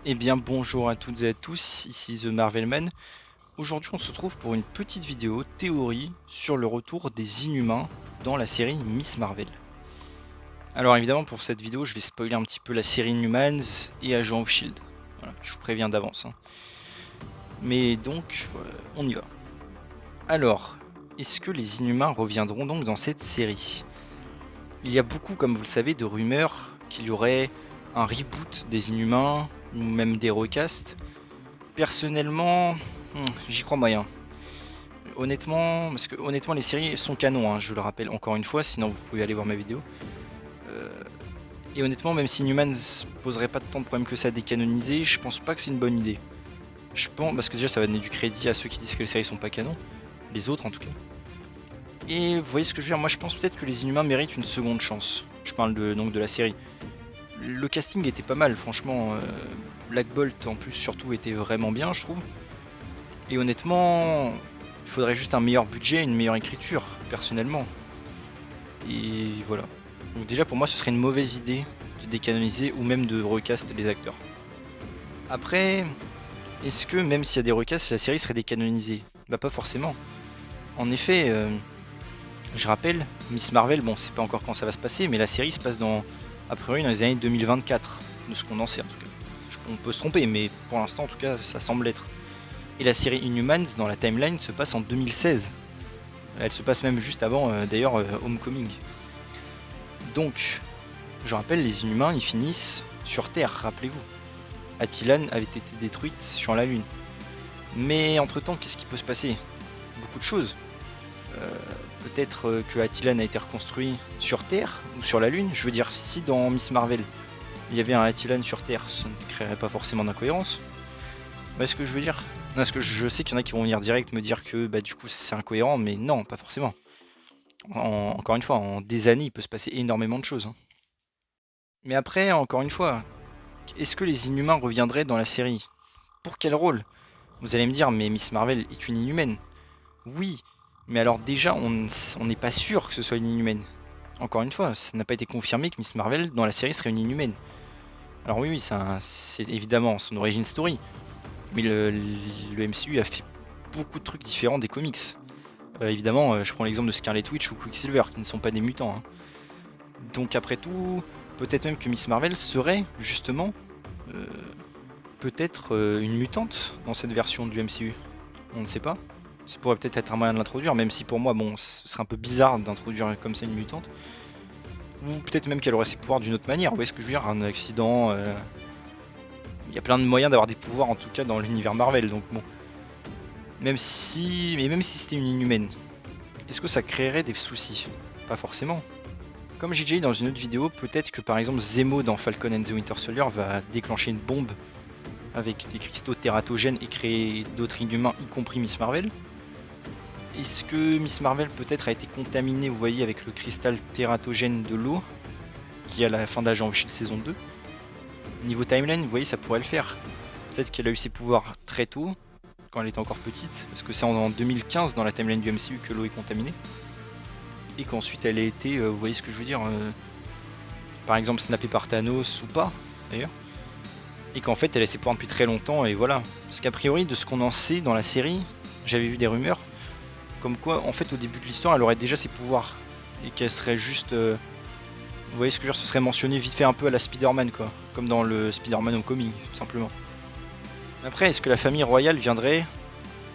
Eh bien bonjour à toutes et à tous, ici The Marvelman. Aujourd'hui on se retrouve pour une petite vidéo théorie sur le retour des Inhumains dans la série Miss Marvel. Alors évidemment pour cette vidéo je vais spoiler un petit peu la série Inhumans et Agents of Shield. Voilà, je vous préviens d'avance. Mais donc on y va. Alors, est-ce que les Inhumains reviendront donc dans cette série? Il y a beaucoup, comme vous le savez, de rumeurs qu'il y aurait un reboot des Inhumains ou même des recasts. Personnellement, j'y crois moyen. Honnêtement, parce que honnêtement les séries sont canon, hein, je le rappelle encore une fois, sinon vous pouvez aller voir ma vidéo. Et honnêtement, même si Inhumans poserait pas tant de problèmes que ça à décanoniser, je pense pas que c'est une bonne idée. Je pense, parce que déjà ça va donner du crédit à ceux qui disent que les séries sont pas canon, les autres en tout cas. Et vous voyez ce que je veux dire, moi je pense peut-être que les Inhumains méritent une seconde chance. Je parle donc de la série. Le casting était pas mal, franchement. Black Bolt en plus surtout était vraiment bien, je trouve. Et honnêtement, il faudrait juste un meilleur budget, une meilleure écriture, personnellement. Et voilà. Donc déjà pour moi ce serait une mauvaise idée de décanoniser ou même de recast les acteurs. Après, est-ce que même s'il y a des recasts, la série serait décanonisée? Bah pas forcément. En effet, je rappelle, Miss Marvel, bon c'est pas encore quand ça va se passer, mais la série se passe a priori dans les années 2024, de ce qu'on en sait en tout cas. On peut se tromper, mais pour l'instant en tout cas ça semble être. Et la série Inhumans dans la timeline se passe en 2016. Elle se passe même juste avant d'ailleurs Homecoming. Donc, je rappelle, les Inhumains ils finissent sur Terre, rappelez-vous. Attilan avait été détruite sur la Lune. Mais entre temps, qu'est-ce qui peut se passer? Beaucoup de choses. Peut-être que Attilan a été reconstruit sur Terre ou sur la Lune. Je veux dire, si dans Miss Marvel il y avait un Attilan sur Terre, ça ne créerait pas forcément d'incohérence. Vous voyez ce que je veux dire? Non, parce que je sais qu'il y en a qui vont venir direct me dire que bah, du coup c'est incohérent, mais non, pas forcément. Encore une fois, en des années, il peut se passer énormément de choses. Mais après, encore une fois, est-ce que les Inhumains reviendraient dans la série? Pour quel rôle? Vous allez me dire, mais Miss Marvel est une Inhumaine. Oui, mais alors déjà, on n'est pas sûr que ce soit une Inhumaine. Encore une fois, ça n'a pas été confirmé que Miss Marvel dans la série serait une Inhumaine. Alors oui, c'est évidemment son origin story, mais le MCU a fait beaucoup de trucs différents des comics. Évidemment, je prends l'exemple de Scarlet Witch ou Quicksilver, qui ne sont pas des mutants. Hein. Donc après tout, peut-être même que Miss Marvel serait justement euh, peut-être une mutante dans cette version du MCU. On ne sait pas. Ça pourrait peut-être être un moyen de l'introduire, même si pour moi, bon, ce serait un peu bizarre d'introduire comme ça une mutante. Ou peut-être même qu'elle aurait ses pouvoirs d'une autre manière. Vous voyez ce que je veux dire? Un accident. Il y a plein de moyens d'avoir des pouvoirs en tout cas dans l'univers Marvel. Donc bon, même si c'était une inhumaine, est-ce que ça créerait des soucis? Pas forcément. Comme j'ai déjà dit dans une autre vidéo, peut-être que par exemple Zemo dans Falcon and the Winter Soldier va déclencher une bombe avec des cristaux tératogènes et créer d'autres inhumains, y compris Miss Marvel. Est-ce que Miss Marvel peut-être a été contaminée, vous voyez, avec le cristal tératogène de l'eau, qui est à la fin d'Agent of Shield saison 2? Niveau timeline, vous voyez, ça pourrait le faire. Peut-être qu'elle a eu ses pouvoirs très tôt, quand elle était encore petite, parce que c'est en 2015 dans la timeline du MCU que l'eau est contaminée. Et qu'ensuite elle a été, vous voyez ce que je veux dire, par exemple snappée par Thanos ou pas, d'ailleurs. Et qu'en fait elle a ses pouvoirs depuis très longtemps, et voilà. Parce qu'a priori, de ce qu'on en sait dans la série, j'avais vu des rumeurs, comme quoi, en fait, au début de l'histoire, elle aurait déjà ses pouvoirs. Et qu'elle serait juste... vous voyez ce que je veux dire, ce serait mentionné vite fait un peu à la Spider-Man, quoi. Comme dans le Spider-Man Homecoming, tout simplement. Après, est-ce que la famille royale viendrait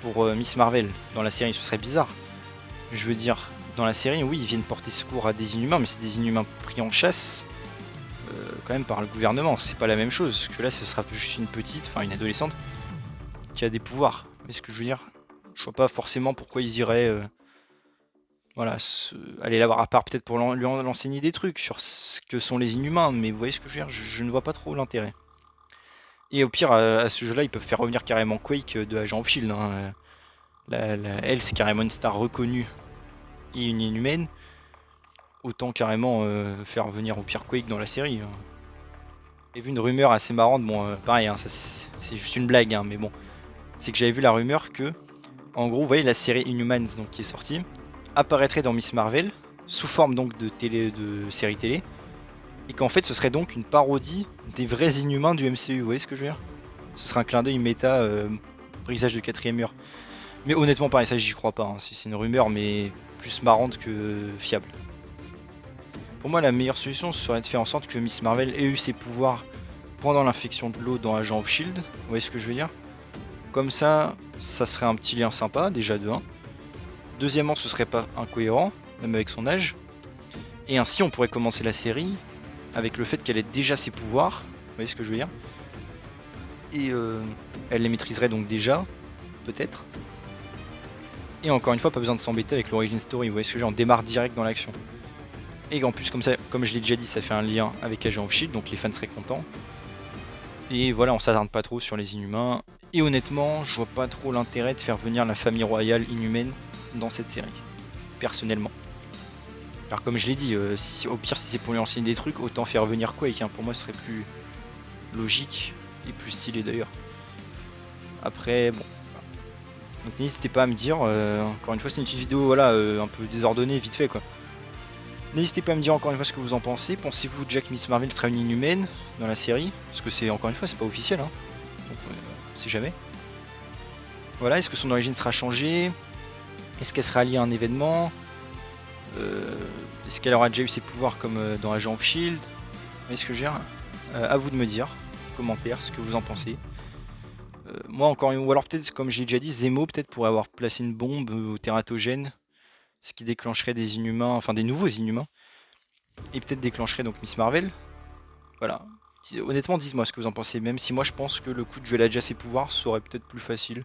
pour Miss Marvel dans la série? Ce serait bizarre. Je veux dire, dans la série, oui, ils viennent porter secours à des Inhumains, mais c'est des Inhumains pris en chasse quand même par le gouvernement. C'est pas la même chose, parce que là, ce sera juste une petite, enfin une adolescente, qui a des pouvoirs. Vous voyez ce que je veux dire? Je vois pas forcément pourquoi ils iraient voilà, aller la voir, à part peut-être pour lui enseigner des trucs sur ce que sont les Inhumains, mais vous voyez ce que je veux dire? Je ne vois pas trop l'intérêt. Et au pire, à ce jeu-là, ils peuvent faire revenir carrément Quake de Agent of Shield. Hein. Elle, c'est carrément une star reconnue et une inhumaine. Autant carrément faire venir au pire Quake dans la série. Hein. J'ai vu une rumeur assez marrante, bon, pareil, hein, c'est juste une blague, hein, mais bon. C'est que j'avais vu la rumeur que, en gros, vous voyez la série Inhumans donc, qui est sortie, apparaîtrait dans Miss Marvel, sous forme donc de série télé, et qu'en fait ce serait donc une parodie des vrais Inhumains du MCU, vous voyez ce que je veux dire? Ce sera un clin d'œil méta brisage de 4ème mur. Mais honnêtement, pareil, ça j'y crois pas. Hein. C'est une rumeur, mais plus marrante que fiable. Pour moi, la meilleure solution serait de faire en sorte que Miss Marvel ait eu ses pouvoirs pendant l'infection de l'eau dans Agent of Shield. Vous voyez ce que je veux dire? Comme ça, ça serait un petit lien sympa, déjà de 1. Deuxièmement, ce serait pas incohérent, même avec son âge. Et ainsi, on pourrait commencer la série avec le fait qu'elle ait déjà ses pouvoirs. Vous voyez ce que je veux dire? Et elle les maîtriserait donc déjà, peut-être. Et encore une fois, pas besoin de s'embêter avec l'origin story. Vous voyez ce que je veux dire? On démarre direct dans l'action. Et en plus, comme ça, comme je l'ai déjà dit, ça fait un lien avec Agent of Shield, donc les fans seraient contents. Et voilà, on s'attarde pas trop sur les Inhumains. Et honnêtement, je vois pas trop l'intérêt de faire venir la famille royale inhumaine dans cette série, personnellement. Alors comme je l'ai dit, au pire si c'est pour lui enseigner des trucs, autant faire venir Quake, hein. Pour moi ce serait plus logique et plus stylé d'ailleurs. Après, bon. Donc n'hésitez pas à me dire, encore une fois c'est une petite vidéo voilà, un peu désordonnée, vite fait quoi. N'hésitez pas à me dire encore une fois ce que vous en pensez. Pensez-vous que Jack Miss Marvel sera une inhumaine dans la série? Parce que c'est encore une fois c'est pas officiel, hein. Donc on sait jamais. Voilà, est-ce que son origine sera changée? Est-ce qu'elle sera liée à un événement? Est-ce qu'elle aura déjà eu ses pouvoirs comme dans Agent of Shield? Est-ce que j'ai à vous de me dire, commentaire, ce que vous en pensez. Moi encore, ou alors peut-être comme j'ai déjà dit, Zemo peut-être pourrait avoir placé une bombe au tératogène, ce qui déclencherait des inhumains, enfin des nouveaux inhumains, et peut-être déclencherait donc Miss Marvel. Voilà. Honnêtement, dites-moi ce que vous en pensez, même si moi je pense que le coup de jouer déjà ses pouvoirs serait peut-être plus facile.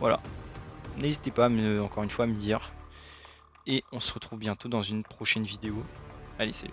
Voilà. N'hésitez pas encore une fois à me dire. Et on se retrouve bientôt dans une prochaine vidéo. Allez, salut.